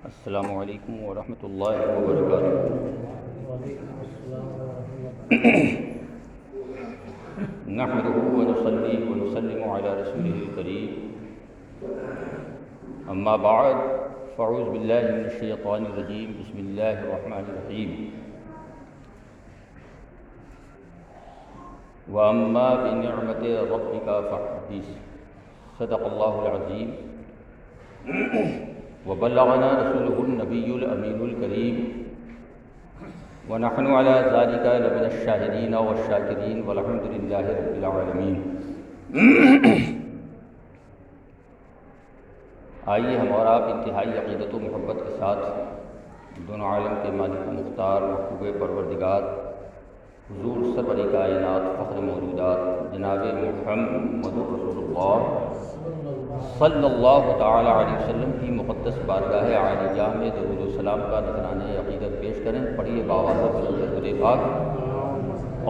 السلام علیکم ورحمۃ اللہ وبرکاتہ۔ نحمده ونصلي ونسلم على رسوله الكريم، اما بعد فاعوذ باللہ من الشیطان الرجیم، بسم اللہ الرحمن الرحیم۔ واما بنعمت ربک فحدث، صدق اللہ العظیم۔ وبلغنا رسوله النبی الامین الکریم، ونحن على ذلك لمن الشاہدین والشاکرین والحمد للہ رب العالمین۔ آئیے ہم اور آپ انتہائی عقیدت و محبت کے ساتھ دونوں عالم کے مالک و مختار محبوب پروردگار حضور سرور کائنات فخر موجودات جناب محمد رسول اللہ صلی اللہ تعالی علیہ وسلم کی مقدس بارگاہ عالی جاہ میں درود و سلام کا نذرانہ عقیدت پیش کریں۔ پڑھیے باوازہ درود پاک۔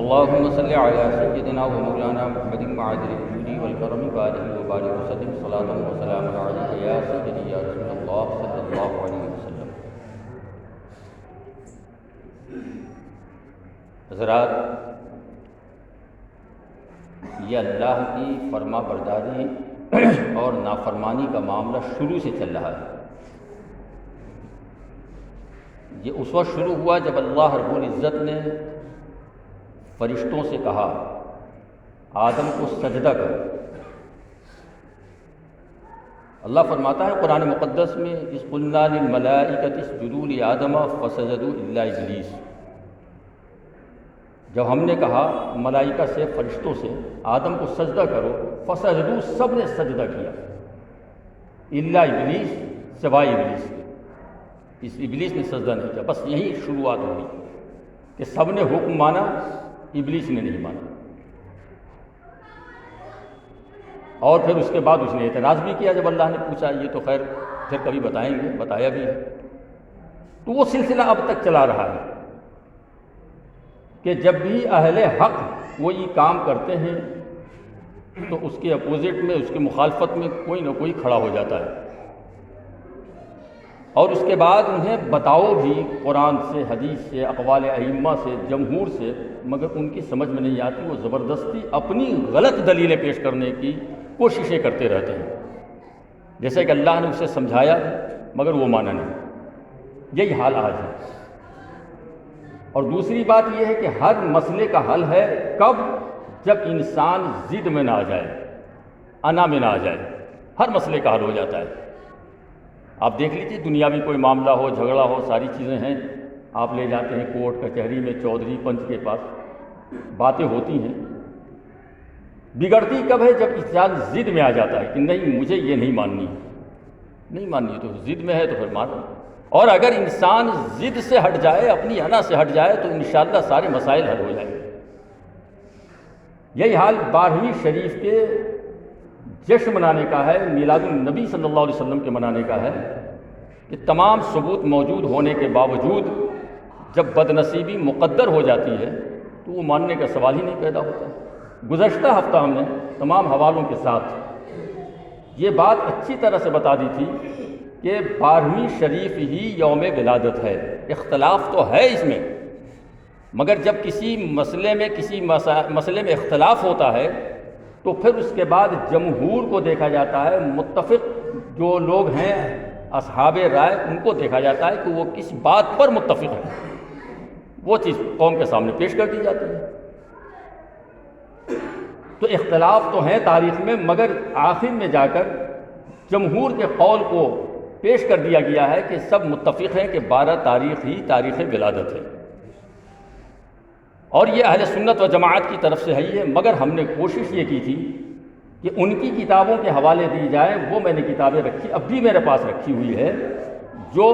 اللہم صلی علی سیدنا و مولانا محمد معدل الجود والکرم وآلہ وبارک وسلم صلاۃ و سلام علیک یا سیدی یا رسول اللہ صلی اللہ علیہ وسلم۔ حضرات، یہ اللہ کی فرما برداری اور نافرمانی کا معاملہ شروع سے چل رہا ہے۔ یہ اس وقت شروع ہوا جب اللہ رب العزت نے فرشتوں سے کہا آدم کو سجدہ کرو۔ اللہ فرماتا ہے قرآن مقدس میں اذ قلنا للملائکۃ اسجدوا لآدم فسجدوا الا ابلیس، جب ہم نے کہا ملائکہ سے فرشتوں سے آدم کو سجدہ کرو، فسجدوا سب نے سجدہ کیا الا ابلیس، سوائے ابلیس کے۔ اس ابلیس نے سجدہ نہیں کیا۔ بس یہی شروعات ہوئی کہ سب نے حکم مانا، ابلیس نے نہیں مانا۔ اور پھر اس کے بعد اس نے اعتراض بھی کیا جب اللہ نے پوچھا، یہ تو خیر پھر کبھی بتائیں گے، بتایا بھی ہے۔ تو وہ سلسلہ اب تک چلا رہا ہے کہ جب بھی اہل حق کوئی کام کرتے ہیں تو اس کے اپوزٹ میں، اس کے مخالفت میں کوئی نہ کوئی کھڑا ہو جاتا ہے، اور اس کے بعد انہیں بتاؤ بھی قرآن سے، حدیث سے، اقوال ائمہ سے، جمہور سے، مگر ان کی سمجھ میں نہیں آتی۔ وہ زبردستی اپنی غلط دلیلیں پیش کرنے کی کوششیں کرتے رہتے ہیں، جیسے کہ اللہ نے اسے سمجھایا مگر وہ مانا نہیں۔ یہی حال آج ہے۔ اور دوسری بات یہ ہے کہ ہر مسئلے کا حل ہے کب؟ جب انسان ضد میں نہ آ جائے، انا میں نہ آ جائے، ہر مسئلے کا حل ہو جاتا ہے۔ آپ دیکھ لیجیے، دنیاوی کوئی معاملہ ہو، جھگڑا ہو، ساری چیزیں ہیں، آپ لے جاتے ہیں کورٹ کچہری میں، چودھری پنچ کے پاس، باتیں ہوتی ہیں۔ بگڑتی کب ہے؟ جب انسان ضد میں آ جاتا ہے کہ نہیں مجھے یہ نہیں ماننی، نہیں ماننی تو ضد میں ہے تو پھر مانو۔ اور اگر انسان ضد سے ہٹ جائے، اپنی انا سے ہٹ جائے تو انشاءاللہ سارے مسائل حل ہو جائیں گے۔ یہی حال 12ویں شریف کے جشن منانے کا ہے، میلاد النبی صلی اللہ علیہ وسلم کے منانے کا ہے، کہ تمام ثبوت موجود ہونے کے باوجود جب بدنصیبی مقدر ہو جاتی ہے تو وہ ماننے کا سوال ہی نہیں پیدا ہوتا۔ گزشتہ ہفتہ ہم نے تمام حوالوں کے ساتھ یہ بات اچھی طرح سے بتا دی تھی کہ 12ویں شریف ہی یوم ولادت ہے۔ اختلاف تو ہے اس میں، مگر جب کسی مسئلے میں اختلاف ہوتا ہے تو پھر اس کے بعد جمہور کو دیکھا جاتا ہے، متفق جو لوگ ہیں اصحاب رائے ان کو دیکھا جاتا ہے کہ وہ کس بات پر متفق ہیں، وہ چیز قوم کے سامنے پیش کر دی جاتی ہے۔ تو اختلاف تو ہیں تاریخ میں، مگر آخر میں جا کر جمہور کے قول کو پیش کر دیا گیا ہے کہ سب متفق ہیں کہ 12 تاریخ ہی تاریخ ولادت ہے، اور یہ اہل سنت و جماعت کی طرف سے ہے ہی ہے۔ مگر ہم نے کوشش یہ کی تھی کہ ان کی کتابوں کے حوالے دی جائیں۔ وہ میں نے کتابیں رکھی، اب بھی میرے پاس رکھی ہوئی ہے، جو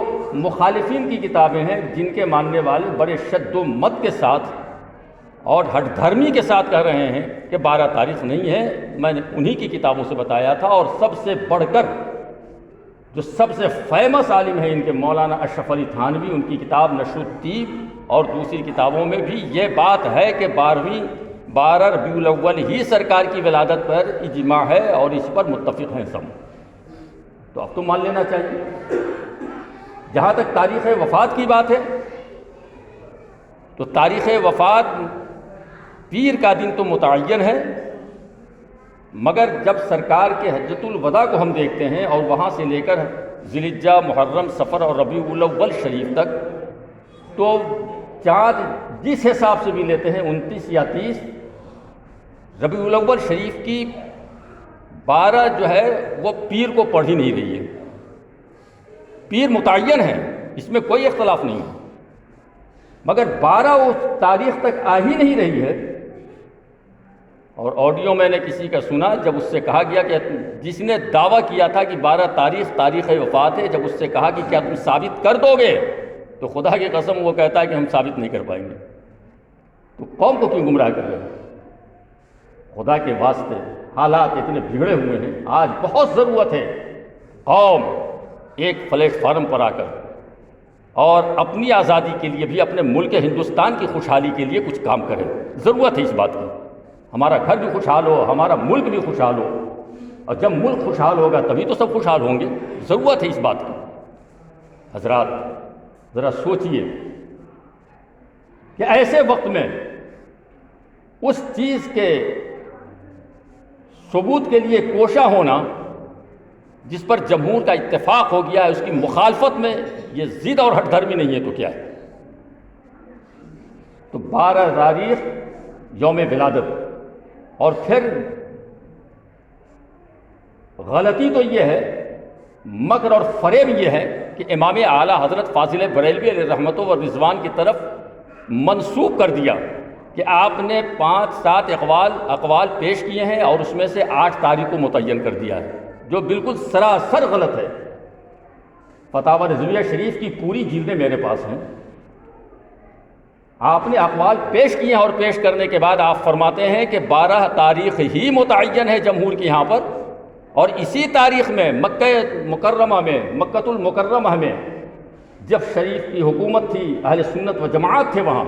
مخالفین کی کتابیں ہیں، جن کے ماننے والے بڑے شد و مت کے ساتھ اور ہٹ دھرمی کے ساتھ کہہ رہے ہیں کہ 12 تاریخ نہیں ہے۔ میں نے انہی کی کتابوں سے بتایا تھا، اور سب سے بڑھ کر جو سب سے فیمس عالم ہے ان کے مولانا اشرف علی تھانوی، ان کی کتاب نشر الطیب اور دوسری کتابوں میں بھی یہ بات ہے کہ 12 ربیع الاول ہی سرکار کی ولادت پر اجماع ہے، اور اس پر متفق ہیں سب۔ تو اب تو مان لینا چاہیے۔ جہاں تک تاریخ وفات کی بات ہے تو تاریخ وفات پیر کا دن تو متعین ہے، مگر جب سرکار کے حجۃ الوداع کو ہم دیکھتے ہیں اور وہاں سے لے کر ذی الحجہ، محرم، صفر اور ربیع الاول شریف تک، تو چاند جس حساب سے بھی لیتے ہیں 29 یا 30 ربیع الاول شریف کی 12 جو ہے وہ پیر کو پڑھ ہی نہیں رہی ہے۔ پیر متعین ہے، اس میں کوئی اختلاف نہیں ہے، مگر 12 اس تاریخ تک آ ہی نہیں رہی ہے۔ اور آڈیو میں نے کسی کا سنا، جب اس سے کہا گیا کہ جس نے دعویٰ کیا تھا کہ 12 تاریخ وفات ہے، جب اس سے کہا کہ کیا تم ثابت کر دو گے، تو خدا کی قسم وہ کہتا ہے کہ ہم ثابت نہیں کر پائیں گے۔ تو قوم کو کیوں گمراہ کر رہے ہیں؟ خدا کے واسطے حالات اتنے بگڑے ہوئے ہیں، آج بہت ضرورت ہے قوم ایک پلیٹ فارم پر آ کر اور اپنی آزادی کے لیے بھی، اپنے ملک ہندوستان کی خوشحالی کے لیے کچھ کام کرے۔ ضرورت ہے اس بات کی، ہمارا گھر بھی خوشحال ہو، ہمارا ملک بھی خوشحال ہو، اور جب ملک خوشحال ہوگا تبھی تو سب خوشحال ہوں گے۔ ضرورت ہے اس بات کی۔ حضرات ذرا سوچئے کہ ایسے وقت میں اس چیز کے ثبوت کے لیے کوشاں ہونا جس پر جمہور کا اتفاق ہو گیا ہے، اس کی مخالفت میں یہ ضد اور ہٹ دھرمی نہیں ہے تو کیا ہے؟ تو 12 تاریخ یوم ولادت، اور پھر غلطی تو یہ ہے، مکر اور فریب یہ ہے کہ امام اعلیٰ حضرت فاضل بریلوی علیہ رحمت و رضوان کی طرف منسوب کر دیا کہ آپ نے 5-7 اقوال پیش کیے ہیں اور اس میں سے 8 تاریخ کو متعین کر دیا ہے، جو بالکل سراسر غلط ہے۔ فتاوی رضویہ شریف کی پوری جلدیں میرے پاس ہیں۔ آپ نے اقوال پیش کیے ہیں اور پیش کرنے کے بعد آپ فرماتے ہیں کہ 12 تاریخ ہی متعین ہے جمہور کی یہاں پر، اور اسی تاریخ میں مکہ المکرمہ میں جب شریف کی حکومت تھی، اہل سنت و جماعت تھے وہاں،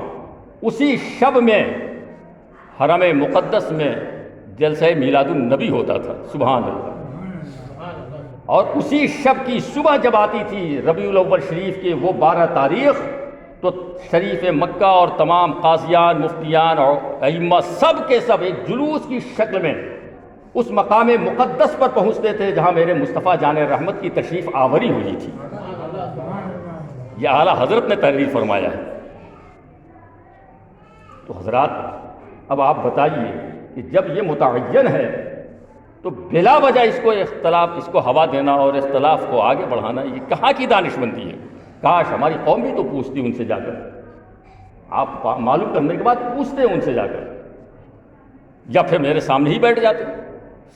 اسی شب میں حرم مقدس میں جلسہ میلاد النبی ہوتا تھا۔ سبحان اللہ۔ اور اسی شب کی صبح جب آتی تھی ربیع الاول شریف کی وہ 12 تاریخ، تو شریف مکہ اور تمام قاضیان، مفتیان اور ائمہ سب کے سب ایک جلوس کی شکل میں اس مقام مقدس پر پہنچتے تھے جہاں میرے مصطفیٰ جان رحمت کی تشریف آوری ہوئی تھی۔ یہ اعلیٰ حضرت نے تحریر فرمایا ہے۔ تو حضرات اب آپ بتائیے کہ جب یہ متعین ہے تو بلا وجہ اس کو ہوا دینا اور اختلاف کو آگے بڑھانا، یہ کہاں کی دانش مندی ہے؟ کاش ہماری قوم بھی تو پوچھتی ان سے جا کر، آپ معلوم کرنے کے بعد پوچھتے ان سے جا کر، یا پھر میرے سامنے ہی بیٹھ جاتے،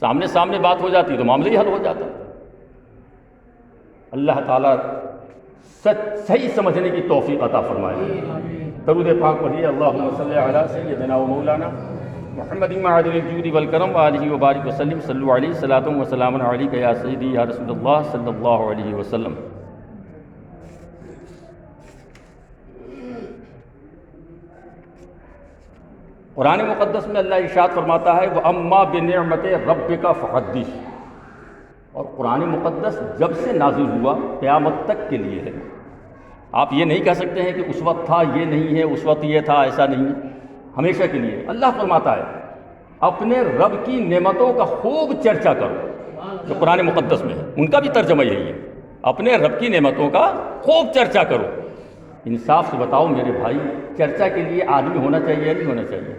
سامنے بات ہو جاتی تو معاملہ ہی حل ہو جاتا۔ اللہ تعالیٰ صحیح سمجھنے کی توفیق عطا فرمائے۔ درود پاک پڑھیے، اللہم صلی علی سیدنا و مولانا محمد معدن الجود والکرم وآلہ وبارک وسلم، صلو علیہ صلاۃ و سلام علیک یا سیدی یا رسول اللہ صلی اللہ علیہ وسلم۔ قرآن مقدس میں اللہ ارشاد فرماتا ہے وَأَمَّا بِنِعْمَتِ رَبِّكَ فَحَدِّثْ، اور قرآن مقدس جب سے نازل ہوا قیامت تک کے لیے ہے۔ آپ یہ نہیں کہہ سکتے ہیں کہ اس وقت تھا، یہ نہیں ہے، اس وقت یہ تھا، ایسا نہیں ہے، ہمیشہ کے لیے۔ اللہ فرماتا ہے اپنے رب کی نعمتوں کا خوب چرچا کرو، جو قرآن مقدس میں ہے، ان کا بھی ترجمہ یہی ہے، اپنے رب کی نعمتوں کا خوب چرچا کرو۔ انصاف سے بتاؤ میرے بھائی، چرچا کے لیے آدمی ہونا چاہیے یا نہیں ہونا چاہیے؟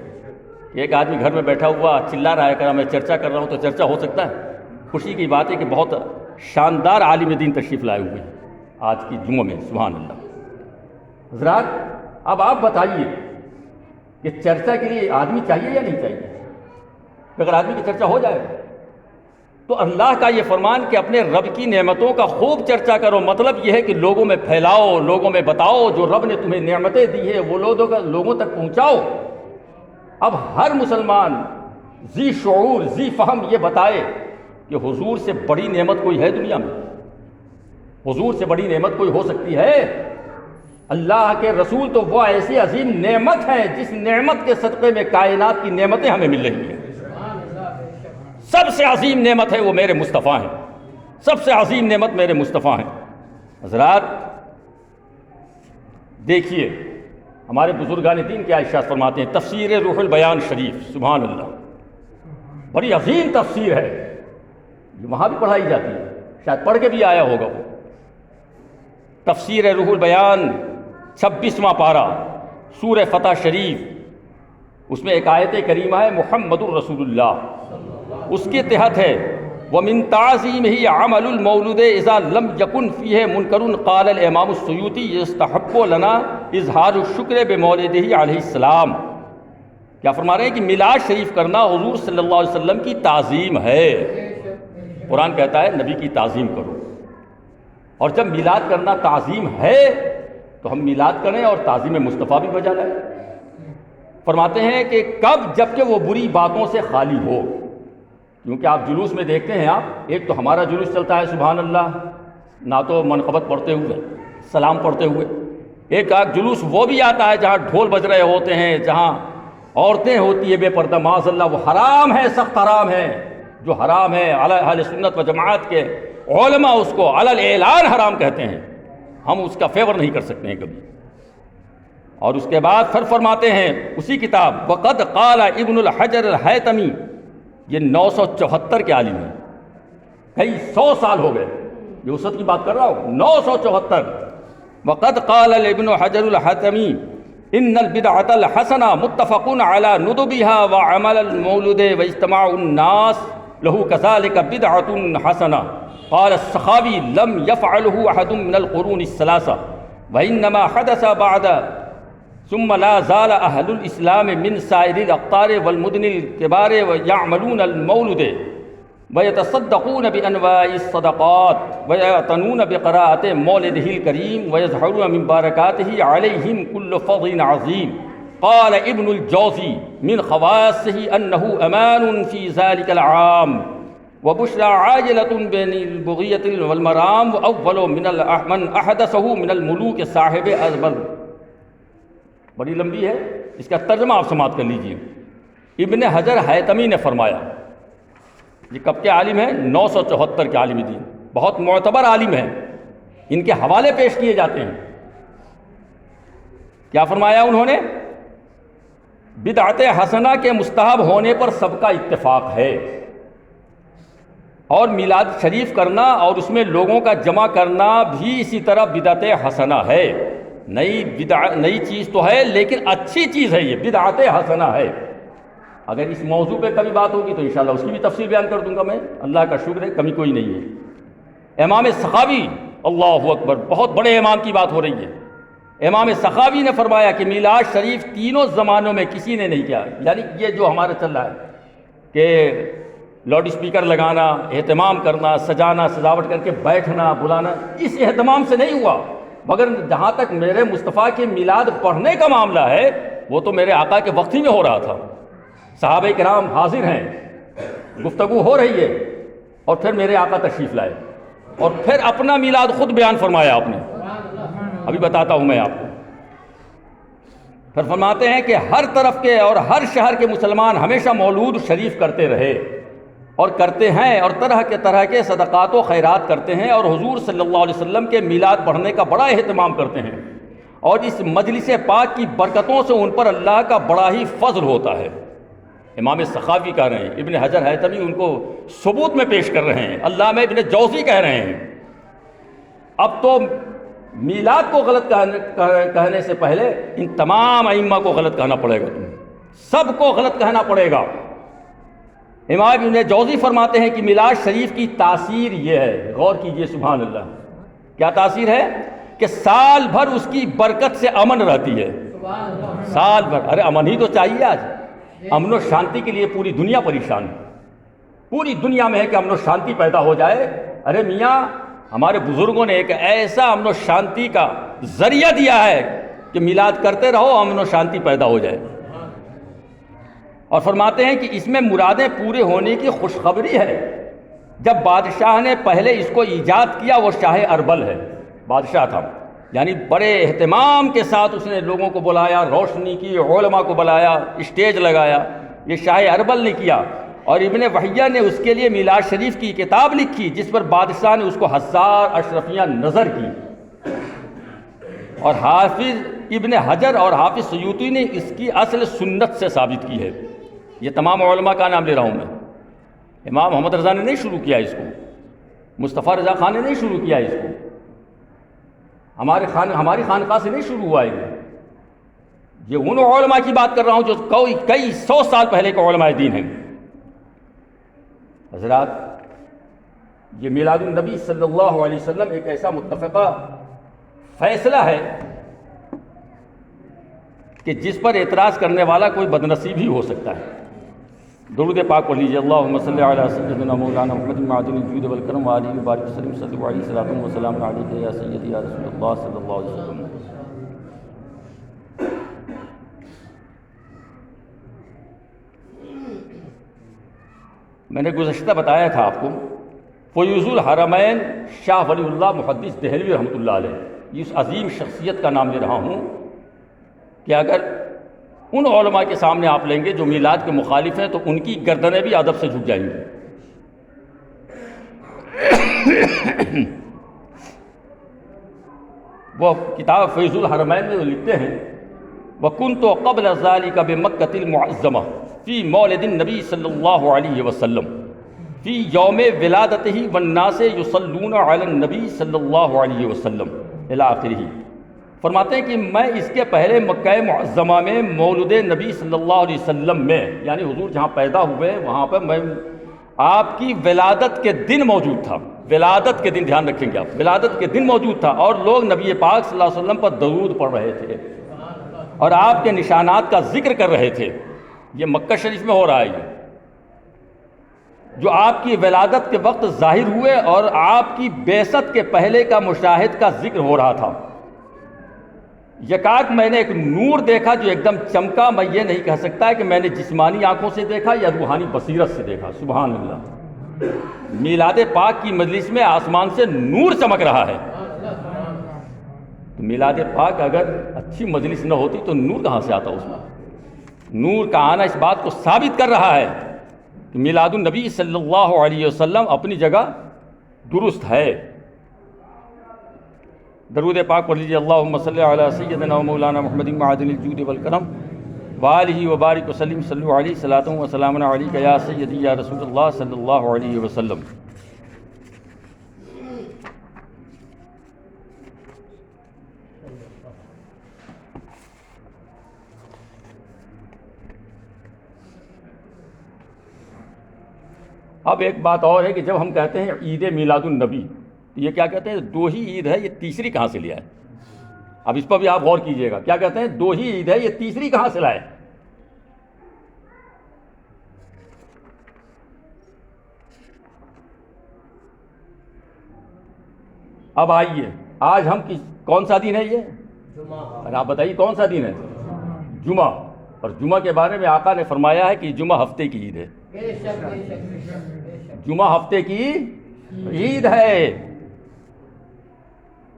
ایک آدمی گھر میں بیٹھا ہوا چلا رہا ہے کہ میں چرچا کر رہا ہوں، تو چرچا ہو سکتا ہے؟ خوشی کی بات ہے کہ بہت شاندار عالم دین تشریف لائے ہوئے ہیں آج کی جمعہ میں، سبحان اللہ۔ حضرات اب آپ بتائیے کہ چرچا کے لیے آدمی چاہیے یا نہیں چاہیے؟ اگر آدمی کی چرچا ہو جائے تو اللہ کا یہ فرمان کہ اپنے رب کی نعمتوں کا خوب چرچا کرو، مطلب یہ ہے کہ لوگوں میں پھیلاؤ، لوگوں میں بتاؤ، جو رب نے تمہیں نعمتیں دی ہیں وہ لوگوں تک پہنچاؤ۔ اب ہر مسلمان ذی شعور، ذی فہم یہ بتائے کہ حضور سے بڑی نعمت کوئی ہے دنیا میں؟ حضور سے بڑی نعمت کوئی ہو سکتی ہے؟ اللہ کے رسول تو وہ ایسی عظیم نعمت ہے جس نعمت کے صدقے میں کائنات کی نعمتیں ہمیں مل رہی ہیں۔ سب سے عظیم نعمت ہے وہ میرے مصطفیٰ ہیں، سب سے عظیم نعمت میرے مصطفیٰ ہیں۔ حضرات دیکھیے ہمارے بزرگان دین کیا ارشاد فرماتے ہیں، تفسیر روح البیان شریف، سبحان اللہ، بڑی عظیم تفسیر ہے، جو وہاں بھی پڑھائی جاتی ہے، شاید پڑھ کے بھی آیا ہوگا وہ۔ تفسیر روح البیان 26واں پارہ سورہ فتح شریف، اس میں ایک آیت کریمہ ہے محمد الرسول اللہ، اس کے تحت ہے وَمِن تَعْظِيمِهِ عَمَلُ الْمَوْلُودِ إِذَا لَمْ يَكُنْ فِيهِ مُنْكَرٌ قَالَ الْإِمَامُ السُّيُوطِي يُسْتَحَبُّ لَنَا إِظْهَارُ الشُّكْرِ بِمَوْلِدِهِ علیہ السلام۔ کیا فرما رہے ہیں کہ میلاد شریف کرنا حضور صلی اللہ علیہ وسلم کی تعظیم ہے۔ قرآن کہتا ہے نبی کی تعظیم کرو، اور جب میلاد کرنا تعظیم ہے تو ہم میلاد کریں اور تعظیم مصطفیٰ بھی بجا لائیں۔ فرماتے ہیں کہ کب؟ جب کہ وہ بری باتوں سے خالی ہو، کیونکہ آپ جلوس میں دیکھتے ہیں، آپ ایک تو ہمارا جلوس چلتا ہے سبحان اللہ، نہ تو منقبت پڑھتے ہوئے، سلام پڑھتے ہوئے، ایک جلوس وہ بھی آتا ہے جہاں ڈھول بج رہے ہوتے ہیں، جہاں عورتیں ہوتی ہیں بے پردہ، معاذ اللہ، وہ حرام ہے، سخت حرام ہے، جو حرام ہے اہل سنت و جماعت کے علماء اس کو علی الاعلان حرام کہتے ہیں، ہم اس کا فیور نہیں کر سکتے ہیں کبھی۔ اور اس کے بعد پھر فرماتے ہیں اسی کتاب وقد قال ابن الحجر الحیتمی، یہ 974 کے عالم ہیں، کئی 100 سال ہو گئے، یہ اس وقت کی بات کر رہا ہوں، 974۔ وقد قال ابن حجر الحیتمی ان البدعۃ الحسنہ متفق علی ندبها وعمل المولود واجتماع الناس له كذلك بدعۃ حسنہ۔ قال السخاوی لم يفعله احد من القرون الثلاثہ وانما حدث بعد ثم لا زال اہل الاسلام من سائر الاقطار والمدن الكبار ويعملون المولد ويتصدقون بانواع الصدقات ويعتنون بقراءة مولده الكريم ويظهرون من بركاته عليهم كل فضل عظيم۔ قال ابن الجوزی من خواصه انه امان في ذلك العام وبشرى عاجلة بين البغية والمرام واول من احدثه من الملوك صاحب ازبر۔ بڑی لمبی ہے، اس کا ترجمہ آپ سماعت کر لیجئے۔ ابن حجر حیتمی نے فرمایا، یہ کب کے عالم ہیں؟ 974 کے عالم دین، بہت معتبر عالم ہیں، ان کے حوالے پیش کیے جاتے ہیں۔ کیا فرمایا انہوں نے؟ بدعت حسنہ کے مستحب ہونے پر سب کا اتفاق ہے، اور میلاد شریف کرنا اور اس میں لوگوں کا جمع کرنا بھی اسی طرح بدعت حسنہ ہے۔ نئی چیز تو ہے لیکن اچھی چیز ہے، یہ بدعت حسنہ ہے۔ اگر اس موضوع پہ کبھی بات ہوگی تو انشاءاللہ اس کی بھی تفصیل بیان کر دوں گا میں، اللہ کا شکر ہے کمی کوئی نہیں ہے۔ امام سخاوی، اللہ اکبر، بہت بڑے امام کی بات ہو رہی ہے۔ امام سخاوی نے فرمایا کہ میلاد شریف تینوں زمانوں میں کسی نے نہیں کیا، یعنی یہ جو ہمارا چل رہا ہے کہ لاؤڈ اسپیکر لگانا، اہتمام کرنا، سجانا، سجاوٹ کر کے بیٹھنا، بلانا، اس اہتمام سے نہیں ہوا، مگر جہاں تک میرے مصطفیٰ کے میلاد پڑھنے کا معاملہ ہے وہ تو میرے آقا کے وقت ہی میں ہو رہا تھا، صحابہ کرام حاضر ہیں، گفتگو ہو رہی ہے، اور پھر میرے آقا تشریف لائے، اور پھر اپنا میلاد خود بیان فرمایا آپ نے، ابھی بتاتا ہوں میں آپ کو۔ پھر فرماتے ہیں کہ ہر طرف کے اور ہر شہر کے مسلمان ہمیشہ مولود شریف کرتے رہے اور کرتے ہیں، اور طرح کے صدقات و خیرات کرتے ہیں، اور حضور صلی اللہ علیہ وسلم کے میلاد پڑھنے کا بڑا اہتمام کرتے ہیں، اور اس مجلس پاک کی برکتوں سے ان پر اللہ کا بڑا ہی فضل ہوتا ہے۔ امام سخاوی کہہ رہے ہیں، ابن حجر حیتمی ان کو ثبوت میں پیش کر رہے ہیں، علامہ ابن جوزی کہہ رہے ہیں۔ اب تو میلاد کو غلط کہنے سے پہلے ان تمام ائمہ کو غلط کہنا پڑے گا، تمہیں سب کو غلط کہنا پڑے گا۔ امام ابن جوزی فرماتے ہیں کہ میلاد شریف کی تاثیر یہ ہے، غور کیجئے سبحان اللہ، کیا تاثیر ہے؟ کہ سال بھر اس کی برکت سے امن رہتی ہے، سال بھر۔ ارے امن ہی تو چاہیے، آج امن و شانتی کے لیے پوری دنیا پریشان ہے، پوری دنیا میں ہے کہ امن و شانتی پیدا ہو جائے۔ ارے میاں، ہمارے بزرگوں نے ایک ایسا امن و شانتی کا ذریعہ دیا ہے کہ میلاد کرتے رہو، امن و شانتی پیدا ہو جائے۔ اور فرماتے ہیں کہ اس میں مرادیں پورے ہونے کی خوشخبری ہے۔ جب بادشاہ نے پہلے اس کو ایجاد کیا، وہ شاہ اربل ہے، بادشاہ تھا، یعنی بڑے اہتمام کے ساتھ اس نے لوگوں کو بلایا، روشنی کی، علماء کو بلایا، اسٹیج لگایا، یہ شاہ اربل نے کیا۔ اور ابن وحیہ نے اس کے لیے میلاد شریف کی کتاب لکھی، جس پر بادشاہ نے اس کو 1000 اشرفیاں نظر کی، اور حافظ ابن حجر اور حافظ سیوطی نے اس کی اصل سنت سے ثابت کی ہے. یہ تمام علماء کا نام لے رہا ہوں میں. امام محمد رضا نے نہیں شروع کیا اس کو، مصطفیٰ رضا خان نے نہیں شروع کیا اس کو، ہماری خانقاہ سے نہیں شروع ہوا ہے. یہ ان علماء کی بات کر رہا ہوں جو کئی سو سال پہلے کے علماء دین ہیں. حضرات، یہ میلاد النبی صلی اللہ علیہ وسلم ایک ایسا متفقہ فیصلہ ہے کہ جس پر اعتراض کرنے والا کوئی بدنصیب ہی ہو سکتا ہے. درود پاک پڑھ لیجیے. اللہم صلی علی سیدنا مولانا محمد معدن الجود والکرم وآلہ وبارک وسلم. صلی علیہ صلاۃ وسلام علیک یا سیدی یا رسول اللہ صلی اللہ علیہ وسلم. میں نے گزشتہ بتایا تھا آپ کو فیوض الحرمین شاہ ولی اللہ محدث دہلوی رحمۃ اللہ علیہ، اس عظیم شخصیت کا نام لے رہا ہوں کہ اگر ان علماء کے سامنے آپ لیں گے جو میلاد کے مخالف ہیں تو ان کی گردنیں بھی ادب سے جھک جائیں گی. وہ کتاب فیض الحرمین میں لکھتے ہیں وَكُنْتُ قَبْلَ ذَلِكَ بِمَكَّةِ الْمُعَظَّمَةِ فِي مَوْلِدِ النبی صلی اللہ علیہ وسلم فی یوم ولادتہ والناس یصلون علی النبی صلی اللہ علیہ وسلم الی آخرہ. فرماتے ہیں کہ میں اس کے پہلے مکہ معظمہ میں مولد نبی صلی اللہ علیہ وسلم میں، یعنی حضور جہاں پیدا ہوئے وہاں پر میں آپ کی ولادت کے دن موجود تھا. ولادت کے دن، دھیان رکھیں گے آپ، ولادت کے دن موجود تھا اور لوگ نبی پاک صلی اللہ علیہ وسلم پر درود پڑھ رہے تھے اور آپ کے نشانات کا ذکر کر رہے تھے. یہ مکہ شریف میں ہو رہا ہے، جو آپ کی ولادت کے وقت ظاہر ہوئے اور آپ کی بعثت کے پہلے کا مشاہد کا ذکر ہو رہا تھا. یکاک میں نے ایک نور دیکھا جو ایک دم چمکا. میں یہ نہیں کہہ سکتا کہ میں نے جسمانی آنکھوں سے دیکھا یا روحانی بصیرت سے دیکھا. سبحان اللہ. میلاد پاک کی مجلس میں آسمان سے نور چمک رہا ہے. تو میلاد پاک اگر اچھی مجلس نہ ہوتی تو نور کہاں سے آتا؟ اس میں نور کا آنا اس بات کو ثابت کر رہا ہے کہ میلاد النبی صلی اللہ علیہ وسلم اپنی جگہ درست ہے. درود پاک پڑھ لیجیے. اللہم صلی علی سیدنا مولانا محمد معدن الجود والکرم وآلہ وبارک وسلم. صلی علیہ صلاۃ وسلام علیک یا سیدی یا رسول اللہ صلی اللہ علیہ وسلم. اب ایک بات اور ہے کہ جب ہم کہتے ہیں عید میلاد النبی، یہ کیا کہتے ہیں؟ دو ہی عید ہے، یہ تیسری کہاں سے لیا ہے؟ اب اس پر بھی آپ غور کیجئے گا. کیا کہتے ہیں؟ دو ہی عید ہے، یہ تیسری کہاں سے لائے؟ اب آئیے، آج ہم کون سا دن ہے؟ یہ آپ بتائیے کون سا دن ہے؟ جمعہ. اور جمعہ کے بارے میں آقا نے فرمایا ہے کہ جمعہ ہفتے کی عید ہے. جمعہ ہفتے کی عید ہے.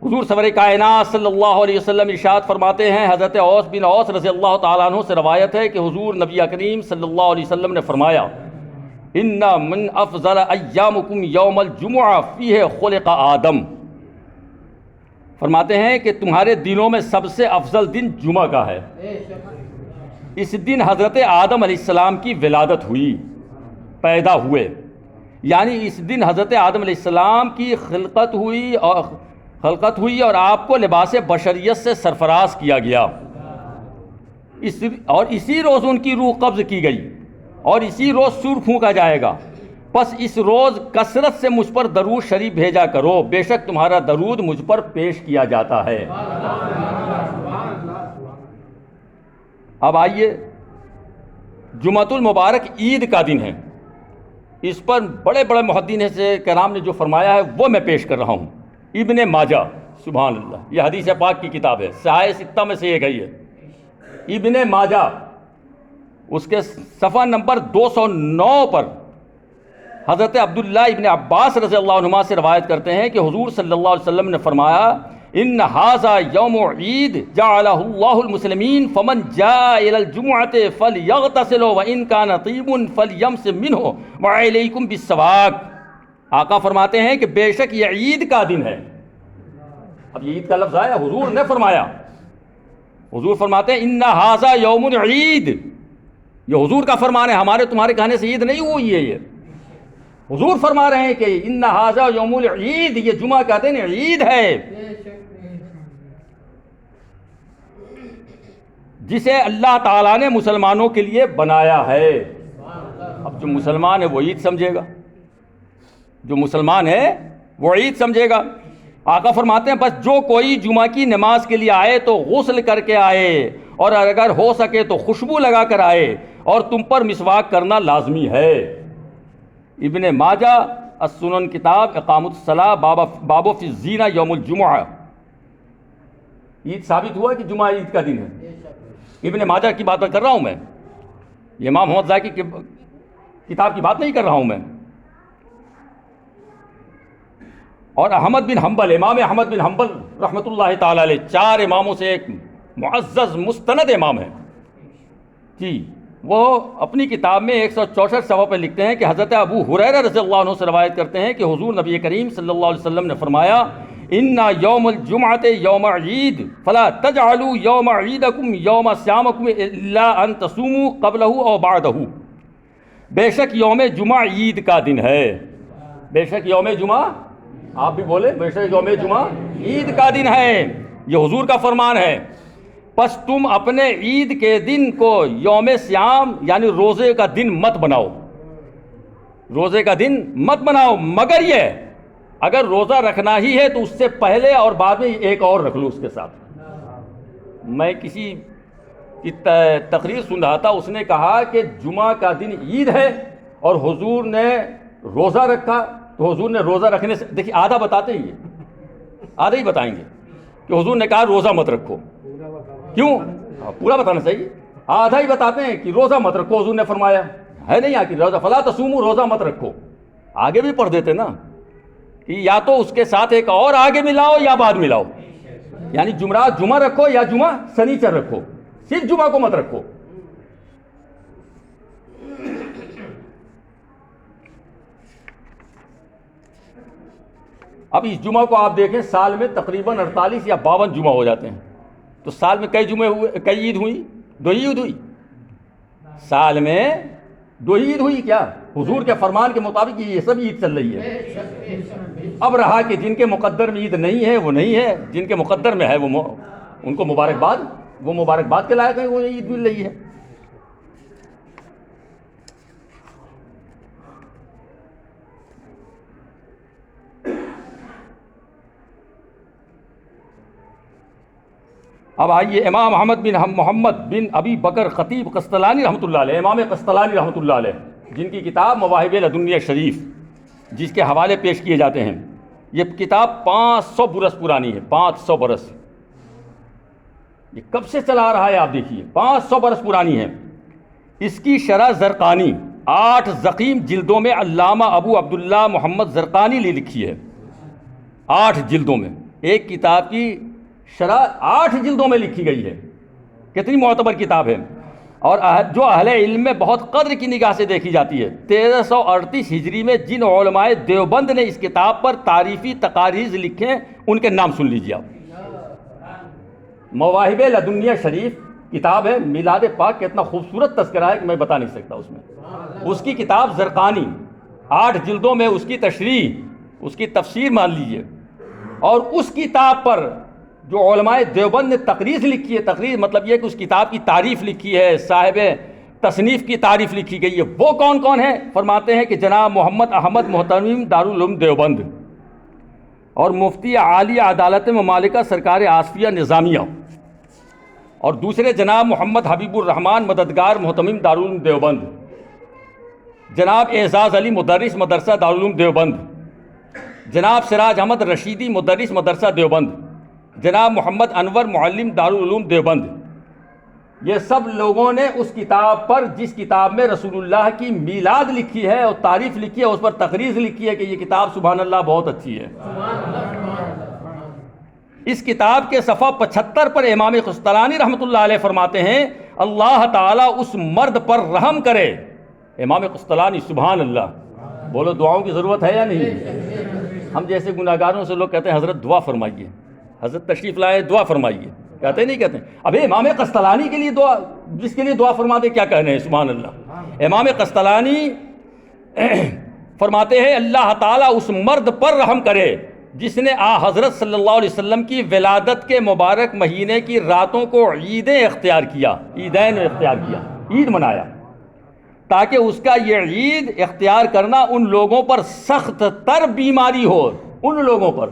حضور سرور کائنات صلی اللہ علیہ وسلم ارشاد فرماتے ہیں، حضرت اوس بن اوس رضی اللہ تعالیٰ عنہ سے روایت ہے کہ حضور نبی کریم صلی اللہ علیہ وسلم نے فرمایا ان من افضل ایامکم یوم الجمعہ فیہ خلق آدم. فرماتے ہیں کہ تمہارے دنوں میں سب سے افضل دن جمعہ کا ہے. اس دن حضرت آدم علیہ السلام کی ولادت ہوئی، پیدا ہوئے. یعنی اس دن حضرت آدم علیہ السلام کی خلقت ہوئی اور آپ کو لباس بشریت سے سرفراز کیا گیا. اور اسی روز ان کی روح قبض کی گئی اور اسی روز سور پھونکا جائے گا. پس اس روز کثرت سے مجھ پر درود شریف بھیجا کرو، بے شک تمہارا درود مجھ پر پیش کیا جاتا ہے. اب آئیے، جمعۃ المبارک عید کا دن ہے. اس پر بڑے بڑے محدثین کرام نے جو فرمایا ہے وہ میں پیش کر رہا ہوں. ابن ماجہ، سبحان اللہ، یہ حدیث پاک کی کتاب ہے، صحاح ستہ میں سے ایک ہے. یہ ابن ماجہ، اس کے صفحہ نمبر 209 پر حضرت عبداللہ ابن عباس رضی اللہ عنہما سے روایت کرتے ہیں کہ حضور صلی اللہ علیہ وسلم نے فرمایا ان ھذا یوم عید جعلہ اللہ المسلمین فمن جاء الى الجمعۃ فلیغتسل وان کان طیب فلیمس منہ وعلیکم بالسواک. آقا فرماتے ہیں کہ بے شک یہ عید کا دن ہے. اب یہ عید کا لفظ آیا، حضور نے فرمایا حضور فرماتے ہیں ان ھذا یوم العید، یہ حضور کا فرمان ہے، ہمارے تمہارے کہنے سے عید نہیں ہوئی ہے، یہ حضور فرما رہے ہیں کہ ان ھذا یوم العید، یہ جمعہ کا دن عید ہے جسے اللہ تعالیٰ نے مسلمانوں کے لیے بنایا ہے۔ اب جو مسلمان ہے وہ عید سمجھے گا، جو مسلمان ہے وہ عید سمجھے گا۔ آقا فرماتے ہیں بس جو کوئی جمعہ کی نماز کے لیے آئے تو غسل کر کے آئے، اور اگر ہو سکے تو خوشبو لگا کر آئے، اور تم پر مسواک کرنا لازمی ہے۔ ابن ماجہ السنن کتاب اقامۃ الصلاۃ باب فی الزینہ یوم الجمعہ۔ عید ثابت ہوا کہ جمعہ عید کا دن ہے، ابن ماجہ کی بات کر رہا ہوں میں، یہ امام محمد ذاکی کی کتاب کی بات نہیں کر رہا ہوں میں۔ اور احمد بن حنبل، امام احمد بن حنبل رحمۃ اللہ تعالی علیہ، 4 اماموں سے ایک معزز مستند امام ہے جی، وہ اپنی کتاب میں 164 صفحہ پہ لکھتے ہیں کہ حضرت ابو ہریرہ رضی اللہ عنہ سے روایت کرتے ہیں کہ حضور نبی کریم صلی اللہ علیہ وسلم نے فرمایا ان یوم الجمعۃ یوم عید فلا تجعلوا یوم عیدکم یوم صیامکم الا ان تصوموا قبلہ او بعدہ، بے شک یوم جمعہ عید کا دن ہے، بے شک یوم جمعہ، آپ بھی بولے بے شک یوم جمعہ عید کا دن ہے، یہ حضور کا فرمان ہے، پس تم اپنے عید کے دن کو یوم صیام یعنی روزے کا دن مت بناؤ، روزے کا دن مت بناؤ، مگر یہ اگر روزہ رکھنا ہی ہے تو اس سے پہلے اور بعد میں ایک اور رکھ لو اس کے ساتھ۔ میں کسی کی تقریر سن رہا تھا، اس نے کہا کہ جمعہ کا دن عید ہے اور حضور نے روزہ رکھا، تو حضور نے روزہ رکھنے سے، دیکھیے آدھا بتاتے ہیں، یہ آدھا ہی بتائیں گے کہ حضور نے کہا روزہ مت رکھو، کیوں؟ پورا بتانا چاہیے، آدھا ہی بتاتے ہیں کہ روزہ مت رکھو، حضور نے فرمایا ہے نہیں کہ روزہ فلا تصوموا، روزہ مت رکھو، آگے بھی پڑھ دیتے نا کہ یا تو اس کے ساتھ ایک اور آگے ملاؤ یا بعد ملاؤ، یعنی جمعرات جمعہ رکھو یا جمعہ سنیچر رکھو، صرف جمعہ کو مت رکھو۔ اب اس جمعہ کو آپ دیکھیں، سال میں تقریباً 48 یا 52 جمعہ ہو جاتے ہیں، تو سال میں کئی جمعے ہوئے، کئی عید ہوئی؟ 2 عید ہوئی، سال میں 2 عید ہوئی کیا؟ حضور کے فرمان کے مطابق یہ سب عید چل رہی ہے۔ اب رہا کہ جن کے مقدر میں عید نہیں ہے وہ نہیں ہے، جن کے مقدر میں ہے وہ ان کو مبارکباد، وہ مبارکباد کے لائق ہے، وہ عید مل رہی ہے۔ اب آئیے امام محمد بن ابی بکر خطیب قسطلانی رحمۃ اللہ علیہ، امام قسطلانی رحمۃ اللہ علیہ، جن کی کتاب مواہب لدنیہ شریف، جس کے حوالے پیش کیے جاتے ہیں، یہ کتاب 500 برس پرانی ہے، 500 برس، یہ کب سے چلا رہا ہے آپ دیکھیے، 500 برس پرانی ہے۔ اس کی شرح زرقانی 8 ضخیم جلدوں میں علامہ ابو عبداللہ محمد زرقانی نے لکھی ہے، 8 جلدوں میں، ایک کتاب کی شرح 8 جلدوں میں لکھی گئی ہے، کتنی معتبر کتاب ہے، اور جو اہل علم میں بہت قدر کی نگاہ سے دیکھی جاتی ہے۔ 1338 ہجری میں جن علماء دیوبند نے اس کتاب پر تعریفی تقاریض لکھے ان کے نام سن لیجیے آپ۔ مواہب لدنیہ شریف کتاب ہے، میلاد پاک کتنا خوبصورت تذکرہ ہے کہ میں بتا نہیں سکتا اس میں، اس کی کتاب زرقانی 8 جلدوں میں، اس کی تشریح، اس کی تفسیر مان لیجیے، اور اس کتاب پر جو علماء دیوبند نے تقریض لکھی ہے، تقریض مطلب یہ کہ اس کتاب کی تعریف لکھی ہے، صاحب تصنیف کی تعریف لکھی گئی ہے، وہ کون کون ہیں؟ فرماتے ہیں کہ جناب محمد احمد محتمم دارالعلوم دیوبند، اور مفتی عالی عدالت ممالکہ سرکار آصفیہ نظامیہ، اور دوسرے جناب محمد حبیب الرحمن مددگار محتمم دارالعلوم دیوبند، جناب اعزاز علی مدرس مدرسہ دارالعلوم دیوبند، جناب سراج احمد رشیدی مدرس مدرسہ دیوبند، جناب محمد انور معلم دارالعلوم دیوبند، یہ سب لوگوں نے اس کتاب پر، جس کتاب میں رسول اللہ کی میلاد لکھی ہے اور تعریف لکھی ہے، اس پر تقریض لکھی ہے کہ یہ کتاب سبحان اللہ بہت اچھی ہے۔ اس کتاب کے صفحہ 75 پر امام قسطلانی رحمۃ اللہ علیہ فرماتے ہیں اللہ تعالیٰ اس مرد پر رحم کرے، امام قسطلانی، سبحان اللہ، بولو دعاؤں کی ضرورت ہے یا نہیں؟ ہم جیسے گناہگاروں سے لوگ کہتے ہیں حضرت دعا فرمائیے، حضرت تشریف لائے دعا فرمائیے، کہتے نہیں کہتے ہیں؟ اب امام قسطلانی کے لیے دعا، جس کے لیے دعا فرماتے کیا کہنے ہیں، سبحان اللہ۔ امام قسطلانی فرماتے ہیں اللہ تعالیٰ اس مرد پر رحم کرے جس نے حضرت صلی اللہ علیہ وسلم کی ولادت کے مبارک مہینے کی راتوں کو عیدیں اختیار کیا، عیدین اختیار کیا، عید منایا، تاکہ اس کا یہ عید اختیار کرنا ان لوگوں پر سخت تر بیماری ہو، ان لوگوں پر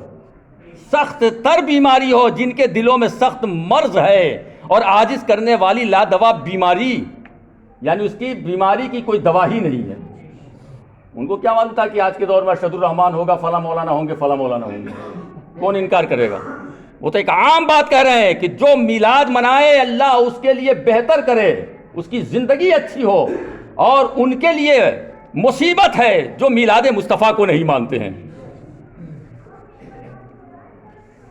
سخت تر بیماری ہو جن کے دلوں میں سخت مرض ہے اور عاجز کرنے والی لا دوا بیماری، یعنی اس کی بیماری کی کوئی دوا ہی نہیں ہے۔ ان کو کیا معلوم تھا کہ آج کے دور میں ارشد الرحمان ہوگا، فلاں مولانا ہوں گے، فلاں مولانا ہوں گے، کون انکار کرے گا؟ وہ تو ایک عام بات کہہ رہے ہیں کہ جو میلاد منائے اللہ اس کے لیے بہتر کرے، اس کی زندگی اچھی ہو، اور ان کے لیے مصیبت ہے جو میلاد مصطفیٰ کو نہیں مانتے ہیں۔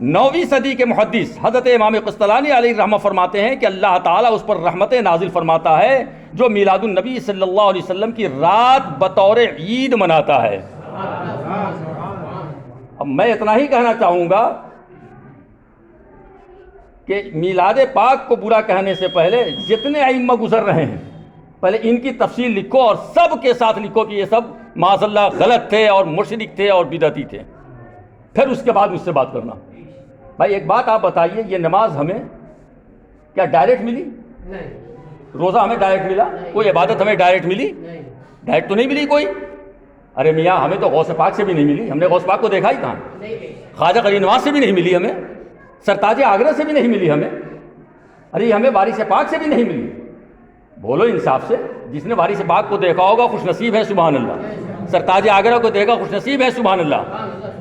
9ویں صدی کے محدث حضرت امام قسطلانی علیہ الرحمہ فرماتے ہیں کہ اللہ تعالیٰ اس پر رحمتیں نازل فرماتا ہے جو میلاد النبی صلی اللہ علیہ وسلم کی رات بطور عید مناتا ہے۔ اب میں اتنا ہی کہنا چاہوں گا کہ میلاد پاک کو برا کہنے سے پہلے جتنے ائمہ گزر رہے ہیں پہلے ان کی تفصیل لکھو اور سب کے ساتھ لکھو کہ یہ سب معاذ اللہ غلط تھے اور مشرک تھے اور بدعتی تھے، پھر اس کے بعد مجھ سے بات کرنا۔ بھائی ایک بات آپ بتائیے، یہ نماز ہمیں کیا ڈائریکٹ ملی؟ روزہ ہمیں ڈائریکٹ ملا؟ کوئی عبادت ہمیں ڈائریکٹ ملی؟ ڈائریکٹ تو نہیں ملی کوئی۔ ارے میاں ہمیں تو غوث پاک سے بھی نہیں ملی، ہم نے غوث پاک کو دیکھا ہی کہاں؟ خواجہ غریب نواز سے بھی نہیں ملی ہمیں، سرتاج آگرہ سے بھی نہیں ملی ہمیں، ارے ہمیں وارث پاک سے بھی نہیں ملی۔ بولو انصاف سے، جس نے وارث پاک کو دیکھا ہوگا خوش نصیب ہے، سبحان اللہ۔ سرتاج آگرہ کو دیکھا خوش نصیب ہے، سبحان اللہ۔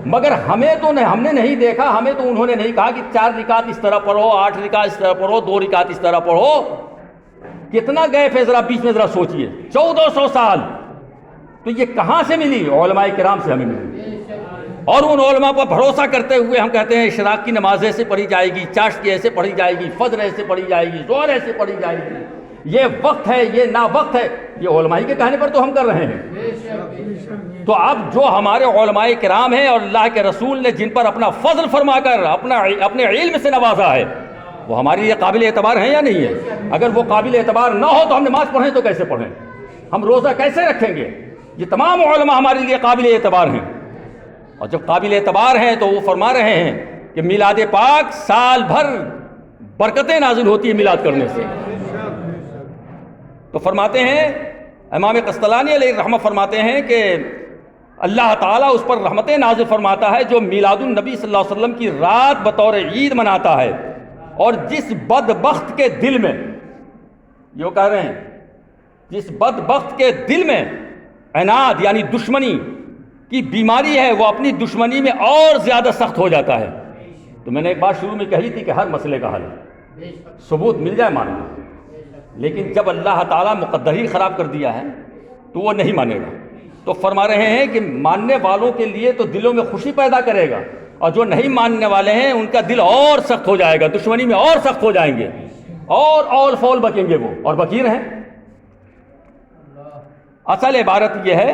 مگر ہمیں تو ہم نے نہیں دیکھا، ہمیں تو انہوں نے نہیں کہا کہ 4 رکعت اس طرح پڑھو، 8 رکعت اس طرح پڑھو، 2 رکعت اس طرح پڑھو۔ کتنا گیپ ہے ذرا بیچ میں ذرا سوچئے، 1400 سال۔ تو یہ کہاں سے ملی؟ علماء کرام سے ہمیں ملی، اور ان علماء پر بھروسہ کرتے ہوئے ہم کہتے ہیں اشراق کی نماز ایسے پڑھی جائے گی، چاشت ایسے پڑھی جائے گی، فجر ایسے پڑھی جائے گی، ظہر ایسے پڑھی جائے گی، یہ وقت ہے، یہ نا وقت ہے۔ یہ علماء کے کہنے پر تو ہم کر رہے ہیں۔ تو اب جو ہمارے علماء کرام ہیں اور اللہ کے رسول نے جن پر اپنا فضل فرما کر اپنے علم سے نوازا ہے، وہ ہمارے لیے قابل اعتبار ہیں یا نہیں ہے؟ اگر وہ قابل اعتبار نہ ہو تو ہم نماز پڑھیں تو کیسے پڑھیں؟ ہم روزہ کیسے رکھیں گے؟ یہ تمام علماء ہمارے لیے قابل اعتبار ہیں، اور جب قابل اعتبار ہیں تو وہ فرما رہے ہیں کہ میلاد پاک سال بھر برکتیں نازل ہوتی ہیں میلاد کرنے سے۔ تو فرماتے ہیں امام قسطلانی علیہ الرحمہ فرماتے ہیں کہ اللہ تعالیٰ اس پر رحمتیں نازل فرماتا ہے جو میلاد النبی صلی اللہ علیہ وسلم کی رات بطور عید مناتا ہے، اور جس بدبخت کے دل میں، یہ کہہ رہے ہیں جس بدبخت کے دل میں عناد یعنی دشمنی کی بیماری ہے، وہ اپنی دشمنی میں اور زیادہ سخت ہو جاتا ہے۔ تو میں نے ایک بات شروع میں کہی تھی کہ ہر مسئلے کا حل ثبوت مل جائے ماننا، لیکن جب اللہ تعالیٰ مقدر ہی خراب کر دیا ہے تو وہ نہیں مانے گا۔ تو فرما رہے ہیں کہ ماننے والوں کے لیے تو دلوں میں خوشی پیدا کرے گا، اور جو نہیں ماننے والے ہیں ان کا دل اور سخت ہو جائے گا، دشمنی میں اور سخت ہو جائیں گے، اور اول فول بکیں گے وہ، اور بکی رہیں۔ اصل عبارت یہ ہے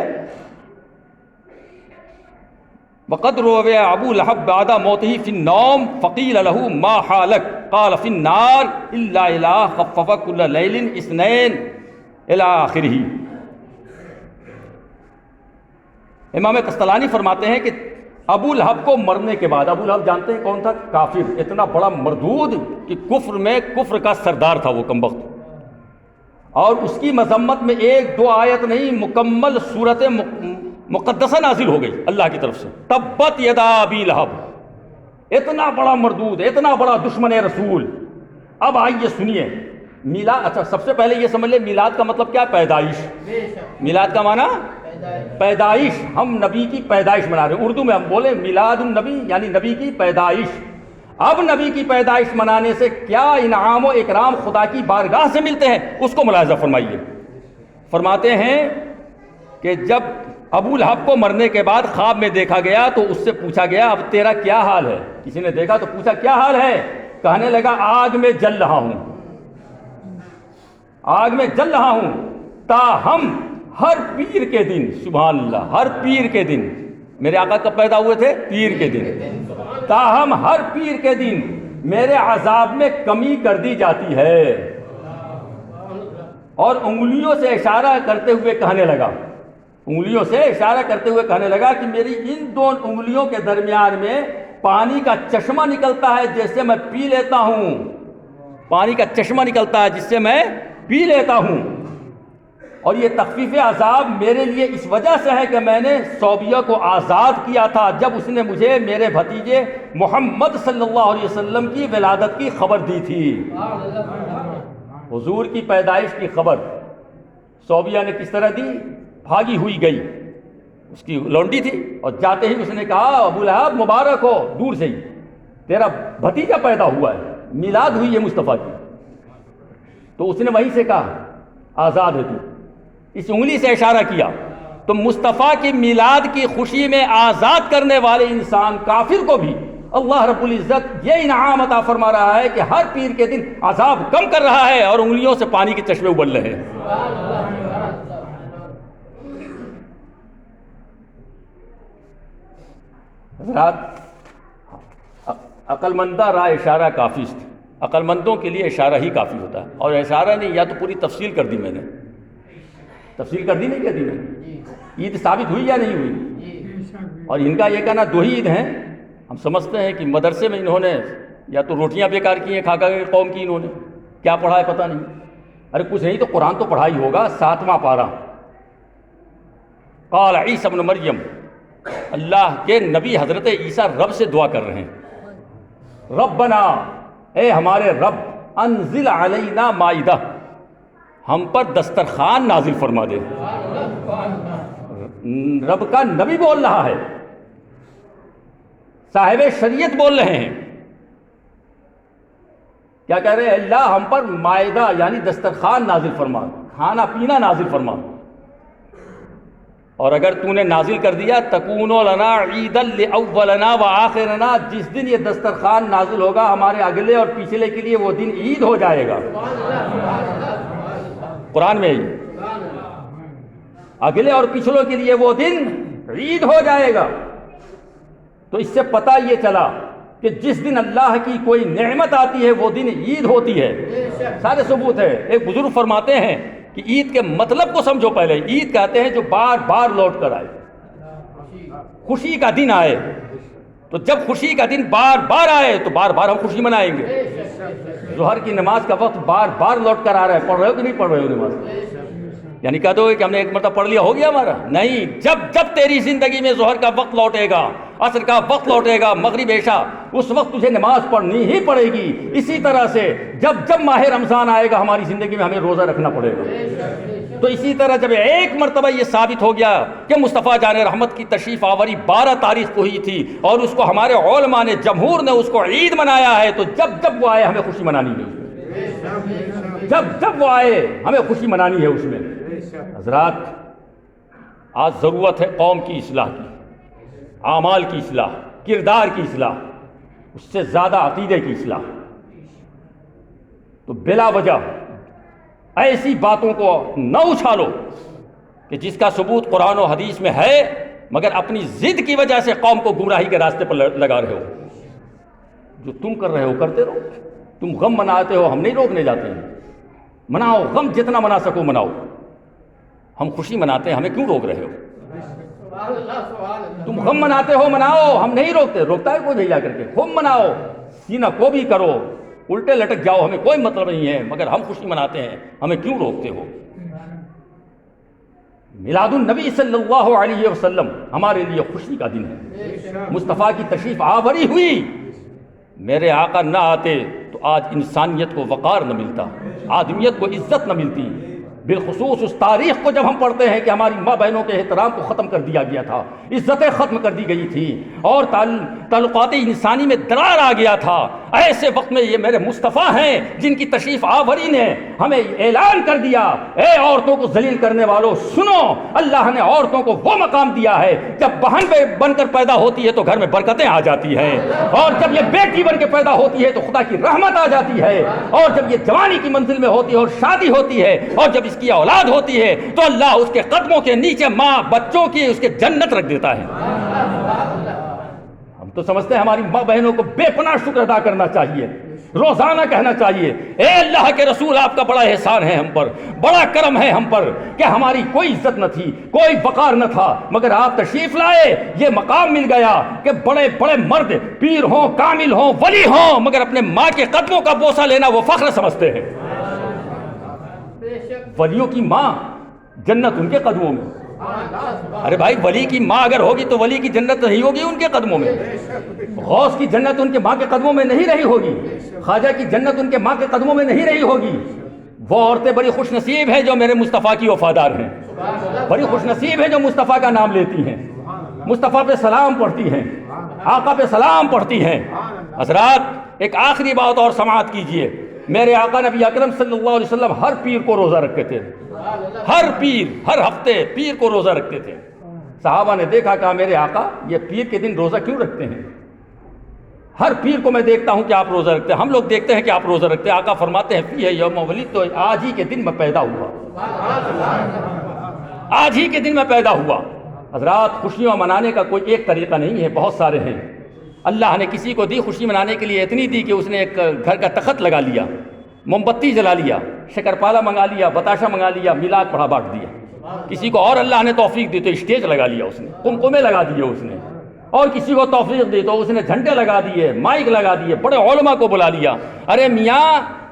وَقَدْ رُوِيَ أَبُو لَهَبْ بَعْدَ مَوْتِهِ فِي النَّوْمِ فَقِيلَ لَهُ مَا حَالَكَ قَالَ فِي النَّارِ إِلَّا إِلَىٰ خَفَّفَ كُلَّ لَيْلٍ اثْنَيْنِ إِلَىٰ آخِرِهِ۔ امام قسطلانی فرماتے ہیں کہ ابو لہب کو مرنے کے بعد، ابو لہب جانتے ہیں کون تھا؟ کافر، اتنا بڑا مردود کہ کفر کا سردار تھا وہ کمبخت، اور اس کی مذمت میں 1-2 آیت نہیں، مکمل سورت مقدسہ نازل ہو گئی اللہ کی طرف سے، تبت یدا ابی لہب، اتنا بڑا مردود، اتنا بڑا دشمن رسول۔ اب آئیے سنیے میلاد، اچھا سب سے پہلے یہ سمجھ لیں میلاد کا مطلب کیا؟ پیدائش۔ میلاد کا معنی پیدائش، ہم نبی کی پیدائش منا رہے ہیں، اردو میں ہم بولیں میلاد النبی یعنی نبی کی پیدائش۔ اب نبی کی پیدائش منانے سے کیا انعام و اکرام خدا کی بارگاہ سے ملتے ہیں، اس کو ملاحظہ فرمائیے۔ فرماتے ہیں کہ جب ابو لہب کو مرنے کے بعد خواب میں دیکھا گیا تو اس سے پوچھا گیا اب تیرا کیا حال ہے؟ کسی نے دیکھا تو پوچھا کیا حال ہے؟ کہنے لگا آگ میں جل رہا ہوں، آگ میں جل رہا ہوں، تاہم ہر پیر کے دن، سبحان اللہ، ہر پیر کے دن، میرے آقا کب پیدا ہوئے تھے؟ پیر کے دن، تاہم ہر پیر کے دن میرے عذاب میں کمی کر دی جاتی ہے۔ اور انگلیوں سے اشارہ کرتے ہوئے کہنے لگا، انگلیوں سے اشارہ کرتے ہوئے کہنے لگا کہ میری ان دو انگلیوں کے درمیان میں پانی کا چشمہ نکلتا ہے جس سے میں پی لیتا ہوں، پانی کا چشمہ نکلتا ہے جس سے میں پی لیتا ہوں۔ اور یہ تخفیف عذاب میرے لیے اس وجہ سے ہے کہ میں نے صوبیہ کو آزاد کیا تھا جب اس نے مجھے میرے بھتیجے محمد صلی اللہ علیہ وسلم کی ولادت کی خبر دی تھی۔ حضور کی پیدائش کی خبر صوبیہ نے کس طرح دی؟ بھاگی ہوئی گئی، اس کی لونڈی تھی، اور جاتے ہی اس نے کہا ابو لہب مبارک ہو، دور سے ہی تیرا بھتیجا پیدا ہوا ہے، میلاد ہوئی ہے مصطفیٰ کی۔ تو اس نے وہیں سے کہا آزاد ہے تو، اس انگلی سے اشارہ کیا۔ تو مصطفیٰ کی میلاد کی خوشی میں آزاد کرنے والے انسان کافر کو بھی اللہ رب العزت یہ انعام عطا فرما رہا ہے کہ ہر پیر کے دن عذاب کم کر رہا ہے اور انگلیوں سے پانی کے چشمے ابل رہے ہیں۔ حضرات، عقل مندہ رائے اشارہ کافی تھی، عقل مندوں کے لیے اشارہ ہی کافی ہوتا ہے، اور اشارہ نہیں، یا تو پوری تفصیل کر دی میں نے، تفصیل کر دی نہیں کر دی میں نے، عید ثابت ہوئی یا نہیں ہوئی؟ اور ان کا یہ کہنا دو ہی عید ہیں، ہم سمجھتے ہیں کہ مدرسے میں انہوں نے یا تو روٹیاں بیکار کی ہیں کھا کھا کے قوم کی، انہوں نے کیا پڑھا ہے پتہ نہیں، ارے کچھ نہیں تو قرآن تو پڑھا ہی ہوگا، 7واں پارہ۔ قال عیسی ابن مریم، اللہ کے نبی حضرت عیسیٰ رب سے دعا کر رہے ہیں، ربنا، اے ہمارے رب، انزل علینا مائدہ، ہم پر دسترخوان نازل فرما دے۔ رب کا نبی بول رہا ہے، صاحب شریعت بول رہے ہیں، کیا کہہ رہے ہیں؟ اللہ ہم پر مائدہ یعنی دسترخوان نازل فرما، کھانا پینا نازل فرما، اور اگر تو نے نازل کر دیا تکون لنا عیدا لاولنا وآخرنا، جس دن یہ دسترخوان نازل ہوگا ہمارے اگلے اور پچھلے کے لیے وہ دن عید ہو جائے گا۔ قرآن میں ہی اگلے اور پچھلوں کے لیے وہ دن عید ہو جائے گا۔ تو اس سے پتہ یہ چلا کہ جس دن اللہ کی کوئی نعمت آتی ہے وہ دن عید ہوتی ہے، سارے ثبوت ہے۔ ایک بزرگ فرماتے ہیں کہ عید کے مطلب کو سمجھو پہلے، عید کہتے ہیں جو بار بار لوٹ کر آئے، خوشی کا دن آئے، تو جب خوشی کا دن بار بار آئے تو بار بار ہم خوشی منائیں گے۔ ظہر کی نماز کا وقت بار بار لوٹ کر آ رہا ہے، پڑھ رہے ہو کہ نہیں پڑھ رہے ہو نماز؟ یعنی کہہ دو کہ ہم نے ایک مرتبہ پڑھ لیا ہو گیا ہمارا؟ نہیں، جب جب تیری زندگی میں ظہر کا وقت لوٹے گا، عصر کا وقت لوٹے گا، مغرب عشاء، اس وقت تجھے نماز پڑھنی ہی پڑے گی۔ اسی طرح سے جب جب ماہ رمضان آئے گا ہماری زندگی میں ہمیں روزہ رکھنا پڑے گا۔ تو اسی طرح جب ایک مرتبہ یہ ثابت ہو گیا کہ مصطفیٰ جان رحمت کی تشریف آوری 12 تاریخ کو ہی تھی اور اس کو ہمارے علماء نے، جمہور نے اس کو عید منایا ہے، تو جب جب وہ آئے ہمیں خوشی منانی ہے، جب جب وہ آئے ہمیں خوشی منانی ہے اس میں۔ حضرات، آج ضرورت ہے قوم کی اصلاح کی، اعمال کی اصلاح، کردار کی اصلاح، اس سے زیادہ عقیدے کی اصلاح۔ تو بلا وجہ ایسی باتوں کو نہ اچھالو کہ جس کا ثبوت قرآن و حدیث میں ہے، مگر اپنی ضد کی وجہ سے قوم کو گمراہی کے راستے پر لگا رہے ہو۔ جو تم کر رہے ہو کرتے رہو، تم غم مناتے ہو، ہم نہیں روکنے جاتے ہیں، مناؤ، غم جتنا منا سکو مناؤ، ہم خوشی مناتے ہیں، ہمیں کیوں روک رہے ہو؟ تم غم مناتے ہو مناؤ، ہم نہیں روکتے، روکتا ہے کوئی نہیں جا کر کے، خوب مناؤ، سینہ کو بھی کرو، الٹے لٹک جاؤ، ہمیں کوئی مطلب نہیں ہے، مگر ہم خوشی مناتے ہیں، ہمیں کیوں روکتے ہو؟ میلاد النبی صلی اللہ علیہ وسلم ہمارے لیے خوشی کا دن ہے۔ مصطفیٰ کی تشریف آوری ہوئی، میرے آقا نہ آتے تو آج انسانیت کو وقار نہ ملتا، آدمیت کو عزت نہ ملتی۔ بالخصوص اس تاریخ کو جب ہم پڑھتے ہیں کہ ہماری ماں بہنوں کے احترام کو ختم کر دیا گیا تھا، عزتیں ختم کر دی گئی تھی، اور تعلقات انسانی میں درار آ گیا تھا، ایسے وقت میں یہ میرے مصطفیٰ ہیں جن کی تشریف آوری نے ہمیں اعلان کر دیا، اے عورتوں کو ذلیل کرنے والوں سنو، اللہ نے عورتوں کو وہ مقام دیا ہے، جب بہن بن کر پیدا ہوتی ہے تو گھر میں برکتیں آ جاتی ہیں، اور جب یہ بیٹی بن کے پیدا ہوتی ہے تو خدا کی رحمت آ جاتی ہے، اور جب یہ جوانی کی منزل میں ہوتی ہے اور شادی ہوتی ہے اور جب اس کی اولاد ہوتی ہے تو اللہ اس کے قدموں کے نیچے ماں بچوں کی اس کے جنت رکھ دیتا ہے۔ ہم تو سمجھتے ہیں ہماری ماں بہنوں کو بے پناہ شکر ادا کرنا چاہیے، روزانہ کہنا چاہیے اے اللہ کے رسول آپ کا بڑا احسان ہے ہم پر، بڑا کرم ہے ہم پر کہ ہماری کوئی عزت نہ تھی، کوئی وقار نہ تھا، مگر آپ تشریف لائے، یہ مقام مل گیا کہ بڑے بڑے مرد پیر ہوں، کامل ہوں، ولی ہوں، مگر اپنے ماں کے قدموں کا بوسہ لینا وہ فخر سمجھتے ہیں۔ ولیوں کی ماں، جنت ان کے قدموں میں۔ ارے بھائی، ولی کی ماں اگر ہوگی تو ولی کی جنت نہیں ہوگی ان کے قدموں میں، غوث کی جنت ان کے ماں کے قدموں میں نہیں رہی ہوگی، خواجہ کی جنت ان کے ماں کے قدموں میں نہیں رہی ہوگی۔ وہ عورتیں بڑی خوش نصیب ہیں جو میرے مصطفیٰ کی وفادار ہیں، بڑی خوش نصیب ہیں جو مصطفیٰ کا نام لیتی ہیں، مصطفیٰ پہ سلام پڑھتی ہیں، آقا پہ سلام پڑھتی ہیں۔ حضرات ایک آخری بات اور سماعت کیجئے، میرے آقا نبی اکرم صلی اللہ علیہ وسلم ہر پیر کو روزہ رکھتے تھے، ہر پیر، ہر ہفتے پیر کو روزہ رکھتے تھے۔ صحابہ نے دیکھا، کہا میرے آقا یہ پیر کے دن روزہ کیوں رکھتے ہیں؟ ہر پیر کو میں دیکھتا ہوں کہ آپ روزہ رکھتے ہیں، ہم لوگ دیکھتے ہیں کہ آپ روزہ رکھتے ہیں۔ آقا فرماتے ہیں فی ہے یوم ولید، تو آج ہی کے دن میں پیدا ہوا، آج ہی کے دن میں پیدا ہوا۔ حضرات خوشیاں منانے کا کوئی ایک طریقہ نہیں ہے، بہت سارے ہیں۔ اللہ نے کسی کو دی خوشی منانے کے لیے اتنی دی کہ اس نے ایک گھر کا تخت لگا لیا، موم بتی جلا لیا، شکرپالا منگا لیا، بتاشا منگا لیا، میلاد پڑھا بانٹ دیا۔ کسی کو اور اللہ نے توفیق دی تو اسٹیج لگا لیا اس نے، قمقمے لگا دیے اس نے، اور کسی کو توفیق دی تو اس نے جھنڈے لگا دیے، مائک لگا دیے، بڑے علماء کو بلا لیا۔ ارے میاں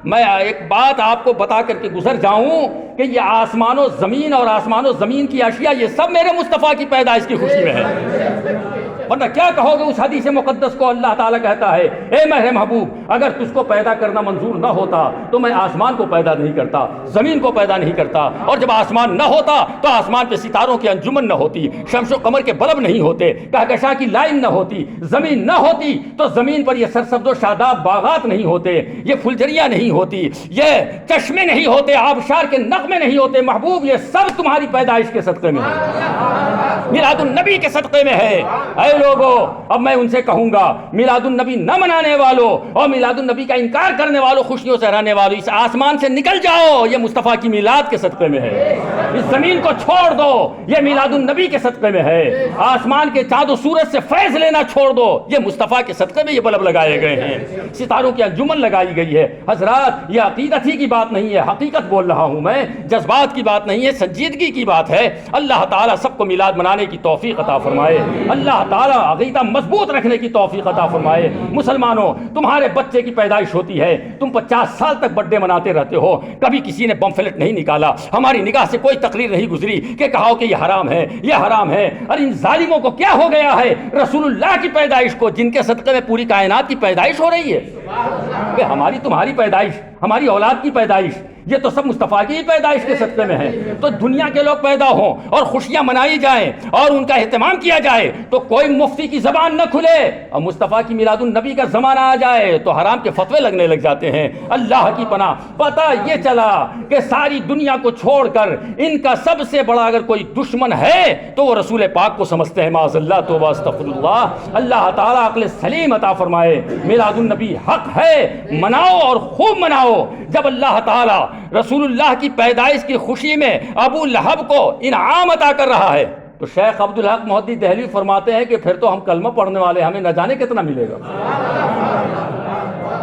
میں ایک بات آپ کو بتا کر کے گزر جاؤں کہ یہ آسمان و زمین اور آسمان و زمین کی اشیاء یہ سب میرے مصطفیٰ کی پیدائش کی خوشی میں ہے، ورنہ کیا کہو گے اس حدیث مقدس کو؟ اللہ تعالیٰ کہتا ہے اے میرے محبوب اگر تجھ کو پیدا کرنا منظور نہ ہوتا تو میں آسمان کو پیدا نہیں کرتا، زمین کو پیدا نہیں کرتا، اور جب آسمان نہ ہوتا تو آسمان پہ ستاروں کی انجمن نہ ہوتی، شمس و قمر کے بلب نہیں ہوتے، کہکشاں کی لائن نہ ہوتی، زمین نہ ہوتی تو زمین پر یہ سرسبز و شاداب باغات نہیں ہوتے، یہ پھلجھڑیاں نہیں ہوتی، یہ چشمے نہیں ہوتے، آبشار کے نغمے نہیں ہوتے۔ محبوب یہ سب تمہاری پیدائش کے صدقے میں ہے، میلاد النبی کے صدقے میں ہے۔ اے لوگو اب میں ان سے کہوں گا میلاد النبی نہ منانے والوں اور میلاد النبی کا انکار کرنے والوں، خوشیوں سے رہنے والوں، اس آسمان سے نکل جاؤ، یہ مصطفیٰ کی میلاد کے صدقے میں ہے۔ اس زمین کو چھوڑ دو، یہ میلاد النبی کے صدقے میں ہے۔ آسمان کے چاند و سورج سے فیض لینا چھوڑ دو، یہ مصطفیٰ کے صدقے میں یہ بلب لگائے گئے ہیں، ستاروں کی انجمن لگائی گئی ہے۔ حضرات یہ عقیدت ہی کی بات نہیں ہے، حقیقت بول رہا ہوں میں، جذبات کی بات نہیں ہے، سنجیدگی کی بات ہے۔ اللہ تعالیٰ سب کو میلاد منانے کی توفیق عطا فرمائے، اللہ تعالیٰ عقیدہ مضبوط رکھنے کی توفیق عطا فرمائے۔ مسلمانوں تمہارے بچے کی پیدائش ہوتی ہے، تم 50 سال تک برتھ ڈے مناتے رہتے ہو، کبھی کسی نے بمفلٹ نہیں نکالا، ہماری نگاہ سے کوئی تقریر نہیں گزری کہ کہا کہ یہ حرام ہے، یہ حرام ہے۔ اور ان ظالموں کو کیا ہو گیا ہے رسول اللہ کی پیدائش کو، جن کے صدقے میں پوری کائنات کی پیدائش ہو رہی ہے، کہ ہماری تمہاری پیدائش، ہماری اولاد کی پیدائش، یہ تو سب مصطفیٰ کی پیدائش کے صدقے میں ہے۔ تو دنیا کے لوگ پیدا ہوں اور خوشیاں منائی جائیں اور ان کا اہتمام کیا جائے تو کوئی مفتی کی زبان نہ کھلے، اور مصطفیٰ کی میلاد النبی کا زمانہ آ جائے تو حرام کے فتوے لگنے لگ جاتے ہیں۔ اللہ کی پناہ پتہ یہ چلا کہ ساری دنیا کو چھوڑ کر ان کا سب سے بڑا اگر کوئی دشمن ہے تو وہ رسول پاک کو سمجھتے ہیں، معاذ اللہ، توبہ استغفر اللہ۔ اللہ تعالیٰ عقل سلیم عطا فرمائے۔ میلاد النبی حق ہے، مناؤ اور خوب مناؤ۔ جب اللہ تعالیٰ رسول اللہ کی پیدائش کی خوشی میں ابو لہب کو انعام عطا کر رہا ہے تو شیخ عبدالحق محدث دہلوی فرماتے ہیں کہ پھر تو ہم کلمہ پڑھنے والے ہمیں نہ جانے کتنا ملے گا۔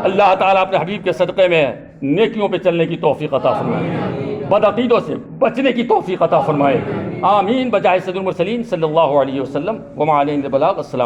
اللہ تعالیٰ اپنے حبیب کے صدقے میں نیکیوں پہ چلنے کی توفیق عطا فرمائے، بدعقیدوں سے بچنے کی توفیق عطا فرمائے، آمین بجائے سید المرسلین صلی اللہ علیہ وسلم وما علیہ البلاغ۔ السلام